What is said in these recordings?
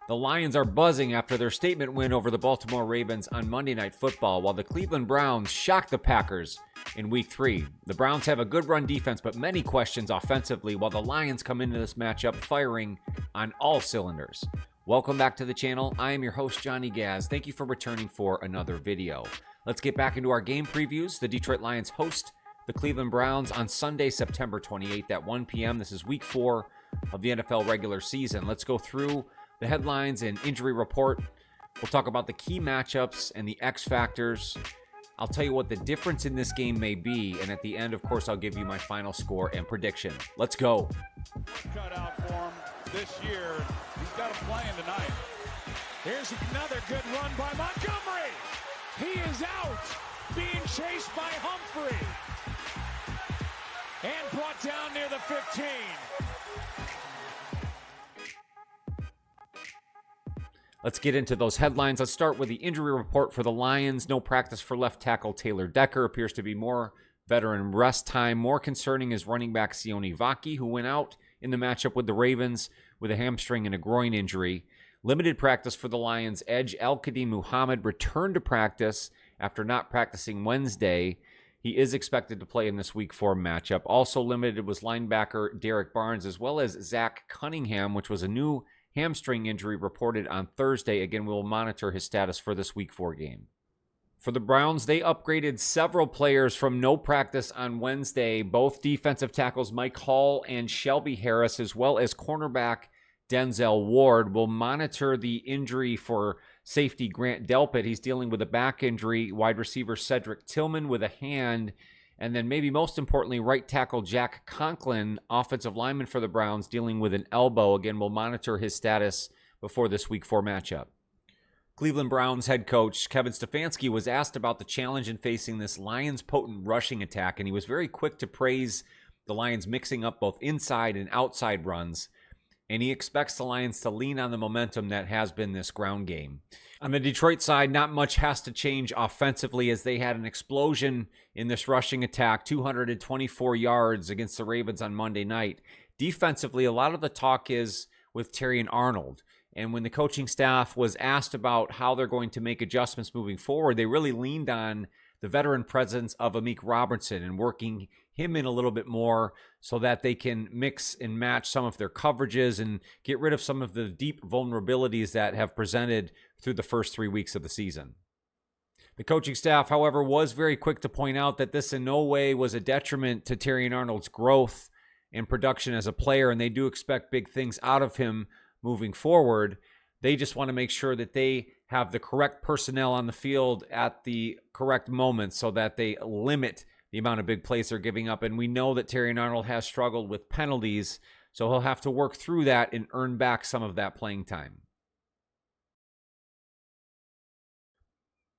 The Lions are buzzing after their statement win over the Baltimore Ravens on Monday Night Football, while the Cleveland Browns shocked the Packers in Week 3. The Browns have a good run defense, but many questions offensively, while the Lions come into this matchup firing on all cylinders. Welcome back to the channel. I am your host, Johnny Gaz. Thank you for returning for another video. Let's get back into our game previews. The Detroit Lions host the Cleveland Browns on Sunday, September 28th at 1 p.m. This is Week 4 of the NFL regular season. Let's go through the headlines and injury report. We'll talk about the key matchups and the X factors. I'll tell you what the difference in this game may be, and at the end, of course, I'll give you my final score and prediction. Let's go. Cut out for him this year. He's got him playing tonight. Here's another good run by Montgomery. He is out, being chased by Humphrey, and brought down near the 15. Let's get into those headlines. Let's start with the injury report for the Lions. No practice for left tackle Taylor Decker. Appears to be more veteran rest time. More concerning is running back Sione Vaki, who went out in the matchup with the Ravens with a hamstring and a groin injury. Limited practice for the Lions. Edge Al-Qadim Muhammad returned to practice after not practicing Wednesday. He is expected to play in this Week 4 matchup. Also limited was linebacker Derek Barnes, as well as Zach Cunningham, which was a new hamstring injury reported on Thursday. Again, we'll monitor his status for this Week 4 game. For the Browns, they upgraded several players from no practice on Wednesday. Both defensive tackles Mike Hall and Shelby Harris, as well as cornerback Denzel Ward. Will monitor the injury for safety Grant Delpit. He's dealing with a back injury. Wide receiver Cedric Tillman with a hand. And then maybe most importantly, right tackle Jack Conklin, offensive lineman for the Browns, dealing with an elbow. Again, we'll monitor his status before this Week 4 matchup. Cleveland Browns head coach Kevin Stefanski was asked about the challenge in facing this Lions potent rushing attack, and he was very quick to praise the Lions mixing up both inside and outside runs. And he expects the Lions to lean on the momentum that has been this ground game. On the Detroit side, not much has to change offensively, as they had an explosion in this rushing attack, 224 yards against the Ravens on Monday night. Defensively, a lot of the talk is with Terrion Arnold. And when the coaching staff was asked about how they're going to make adjustments moving forward, they really leaned on the veteran presence of Amik Robertson and working him in a little bit more so that they can mix and match some of their coverages and get rid of some of the deep vulnerabilities that have presented through the first 3 weeks of the season. The coaching staff, however, was very quick to point out that this in no way was a detriment to Terrion Arnold's growth and production as a player, and they do expect big things out of him moving forward. They just want to make sure that they have the correct personnel on the field at the correct moment so that they limit the amount of big plays they're giving up. And we know that Terrion Arnold has struggled with penalties, so he'll have to work through that and earn back some of that playing time.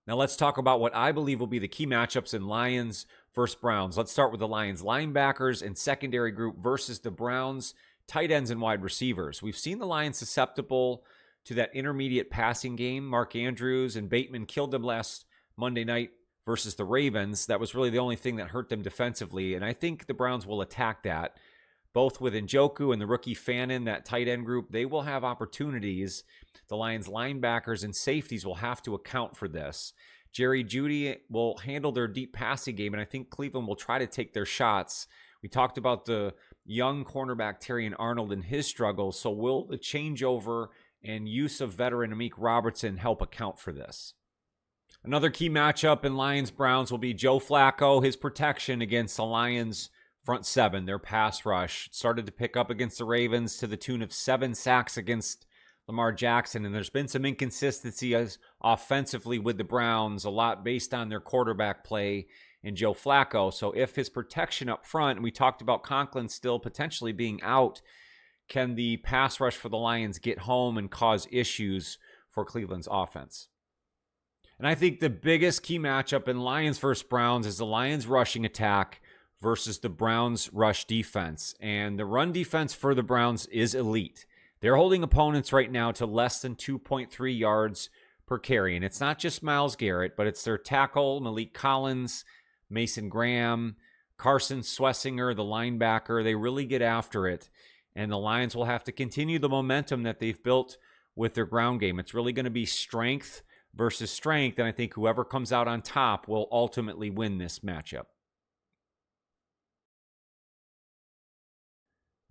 Now let's talk about what I believe will be the key matchups in Lions versus Browns. Let's start with the Lions linebackers and secondary group versus the Browns tight ends and wide receivers. We've seen the Lions susceptible to that intermediate passing game. Mark Andrews and Bateman killed them last Monday night versus the Ravens. That was really the only thing that hurt them defensively, and I think the Browns will attack that. Both with Njoku and the rookie Fannin, that tight end group, they will have opportunities. The Lions linebackers and safeties will have to account for this. Jerry Jeudy will handle their deep passing game, and I think Cleveland will try to take their shots. We talked about the young cornerback Terrion Arnold and his struggles, so will the changeover and use of veteran Amik Robertson help account for this? Another key matchup in Lions-Browns will be Joe Flacco, his protection against the Lions' front seven. Their pass rush started to pick up against the Ravens to the tune of 7 sacks against Lamar Jackson, and there's been some inconsistencies offensively with the Browns, a lot based on their quarterback play in Joe Flacco. So if his protection up front, and we talked about Conklin still potentially being out, can the pass rush for the Lions get home and cause issues for Cleveland's offense? And I think the biggest key matchup in Lions versus Browns is the Lions rushing attack versus the Browns rush defense. And the run defense for the Browns is elite. They're holding opponents right now to less than 2.3 yards per carry. And it's not just Myles Garrett, but it's their tackle, Malik Collins, Mason Graham, Carson Swessinger, the linebacker. They really get after it. And the Lions will have to continue the momentum that they've built with their ground game. It's really going to be strength versus strength, and I think whoever comes out on top will ultimately win this matchup.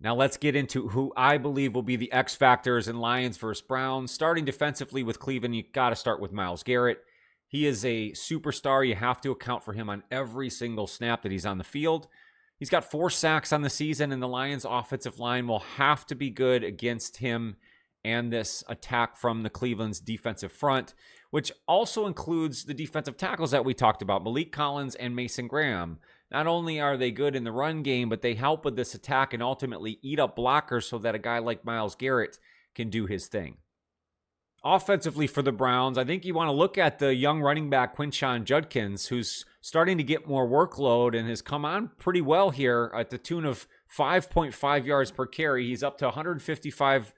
Now let's get into who I believe will be the X factors in Lions versus Browns. Starting defensively with Cleveland, you got to start with Myles Garrett. He is a superstar. You have to account for him on every single snap that he's on the field. He's got 4 sacks on the season, and the Lions' offensive line will have to be good against him and this attack from the Cleveland's defensive front, which also includes the defensive tackles that we talked about, Malik Collins and Mason Graham. Not only are they good in the run game, but they help with this attack and ultimately eat up blockers so that a guy like Myles Garrett can do his thing. Offensively for the Browns, I think you want to look at the young running back Quinshon Judkins, who's starting to get more workload and has come on pretty well here at the tune of 5.5 yards per carry. He's up to 155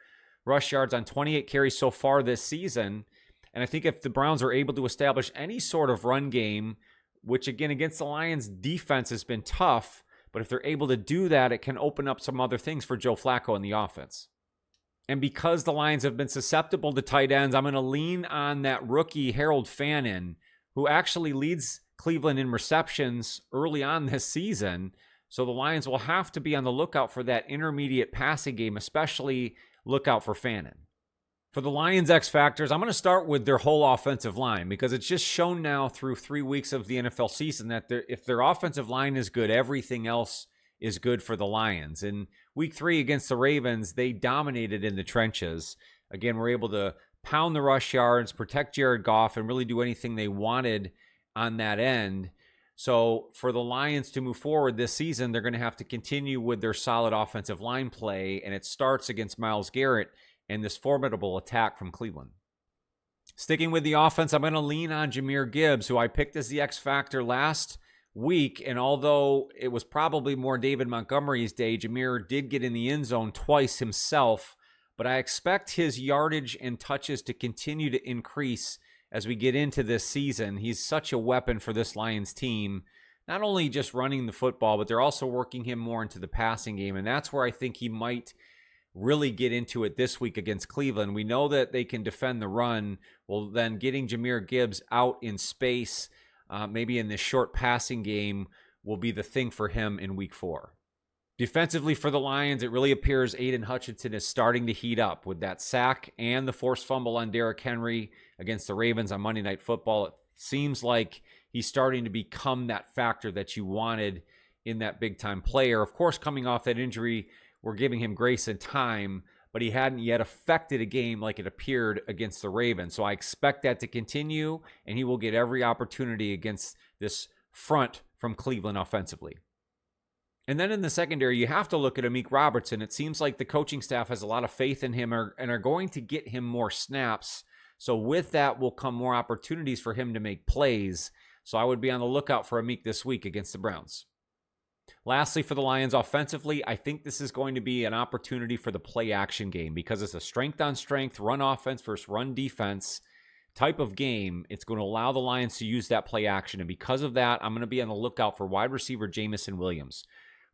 rush yards on 28 carries so far this season. And I think if the Browns are able to establish any sort of run game, which again against the Lions defense has been tough, but if they're able to do that, it can open up some other things for Joe Flacco in the offense. And because the Lions have been susceptible to tight ends, I'm going to lean on that rookie Harold Fannin, who actually leads Cleveland in receptions early on this season. So the Lions will have to be on the lookout for that intermediate passing game, especially look out for Fannin. For the Lions' X factors, I'm going to start with their whole offensive line because it's just shown now through 3 weeks of the NFL season that if their offensive line is good, everything else is good for the Lions. In week 3 against the Ravens, they dominated in the trenches. Again, we're able to pound the rush yards, protect Jared Goff, and really do anything they wanted on that end. So for the Lions to move forward this season, they're going to have to continue with their solid offensive line play, and it starts against Myles Garrett and this formidable attack from Cleveland. Sticking with the offense, I'm going to lean on Jahmyr Gibbs, who I picked as the X factor last week, and although it was probably more David Montgomery's day, Jahmyr did get in the end zone twice himself, but I expect his yardage and touches to continue to increase as we get into this season. He's such a weapon for this Lions team, not only just running the football, but they're also working him more into the passing game, and that's where I think he might really get into it this week against Cleveland. We know that they can defend the run. Well, then getting Jahmyr Gibbs out in space, maybe in this short passing game, will be the thing for him in week 4. Defensively for the Lions, it really appears Aiden Hutchinson is starting to heat up with that sack and the forced fumble on Derrick Henry against the Ravens on Monday Night Football. It seems like he's starting to become that factor that you wanted in that big-time player. Of course, coming off that injury, we're giving him grace and time, but he hadn't yet affected a game like it appeared against the Ravens. So I expect that to continue, and he will get every opportunity against this front from Cleveland offensively. And then in the secondary, you have to look at Amik Robertson. It seems like the coaching staff has a lot of faith in him and are going to get him more snaps. So with that will come more opportunities for him to make plays. So I would be on the lookout for Amik this week against the Browns. Lastly, for the Lions offensively, I think this is going to be an opportunity for the play-action game because it's a strength-on-strength, run offense versus run defense type of game. It's going to allow the Lions to use that play-action, and because of that, I'm going to be on the lookout for wide receiver Jamison Williams,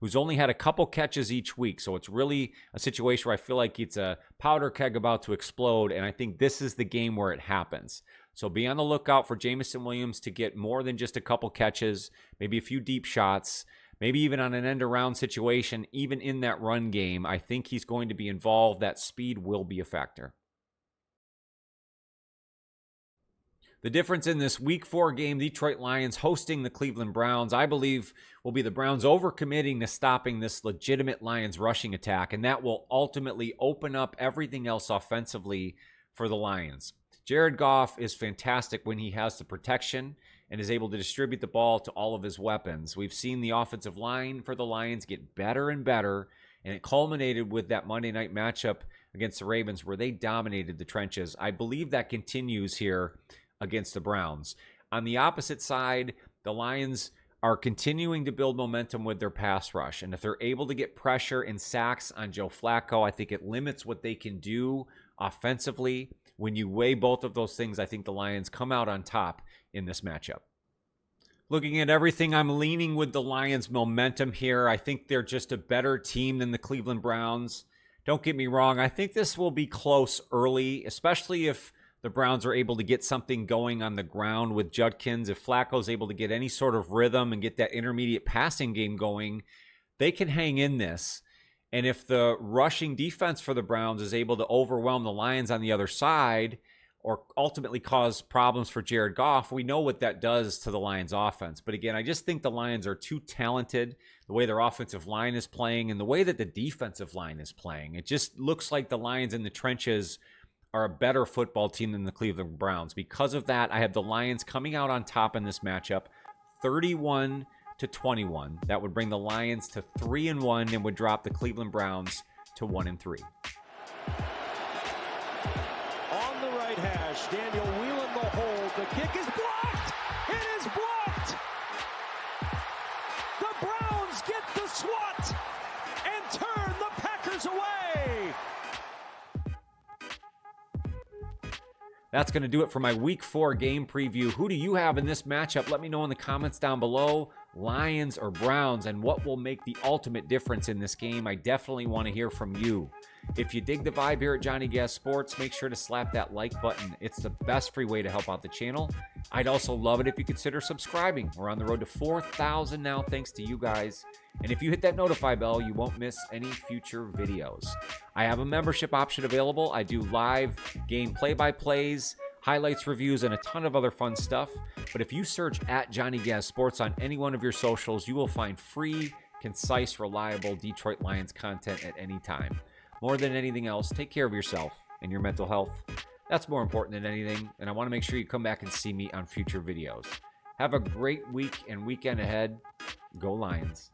who's only had a couple catches each week, so it's really a situation where I feel like it's a powder keg about to explode, and I think this is the game where it happens. So be on the lookout for Jamison Williams to get more than just a couple catches, maybe a few deep shots, maybe even on an end-around situation, even in that run game. I think he's going to be involved. That speed will be a factor. The difference in this Week 4 game, Detroit Lions hosting the Cleveland Browns, I believe will be the Browns overcommitting to stopping this legitimate Lions rushing attack, and that will ultimately open up everything else offensively for the Lions. Jared Goff is fantastic when he has the protection and is able to distribute the ball to all of his weapons. We've seen the offensive line for the Lions get better and better, and it culminated with that Monday night matchup against the Ravens where they dominated the trenches. I believe that continues here against the Browns. On the opposite side, the Lions are continuing to build momentum with their pass rush, and if they're able to get pressure and sacks on Joe Flacco, I think it limits what they can do offensively. When you weigh both of those things, I think the Lions come out on top in this matchup. Looking at everything, I'm leaning with the Lions' momentum here. I think they're just a better team than the Cleveland Browns. Don't get me wrong. I think this will be close early, especially if the Browns are able to get something going on the ground with Judkins. If Flacco's able to get any sort of rhythm and get that intermediate passing game going, they can hang in this. And if the rushing defense for the Browns is able to overwhelm the Lions on the other side or ultimately cause problems for Jared Goff, we know what that does to the Lions offense. But again, I just think the Lions are too talented, the way their offensive line is playing and the way that the defensive line is playing. It just looks like the Lions in the trenches are a better football team than the Cleveland Browns. Because of that, I have the Lions coming out on top in this matchup, 31-21. That would bring the Lions to 3-1 and would drop the Cleveland Browns to 1-3. On the right hash, Daniel Whelan the hold. The kick is blocked. It is blocked. The Browns get the swat and turn the Packers away. That's going to do it for my Week 4 game preview. Who do you have in this matchup? Let me know in the comments down below. Lions or Browns, and what will make the ultimate difference in this game? I definitely want to hear from you. If you dig the vibe here at Johnny Gas Sports, make sure to slap that like button. It's the best free way to help out the channel. I'd also love it if you consider subscribing. We're on the road to 4,000 now, thanks to you guys. And if you hit that notify bell, you won't miss any future videos. I have a membership option available. I do live game play-by-plays, highlights, reviews, and a ton of other fun stuff. But if you search at Johnny Gas Sports on any one of your socials, you will find free, concise, reliable Detroit Lions content at any time. More than anything else, take care of yourself and your mental health. That's more important than anything, and I want to make sure you come back and see me on future videos. Have a great week and weekend ahead. Go Lions.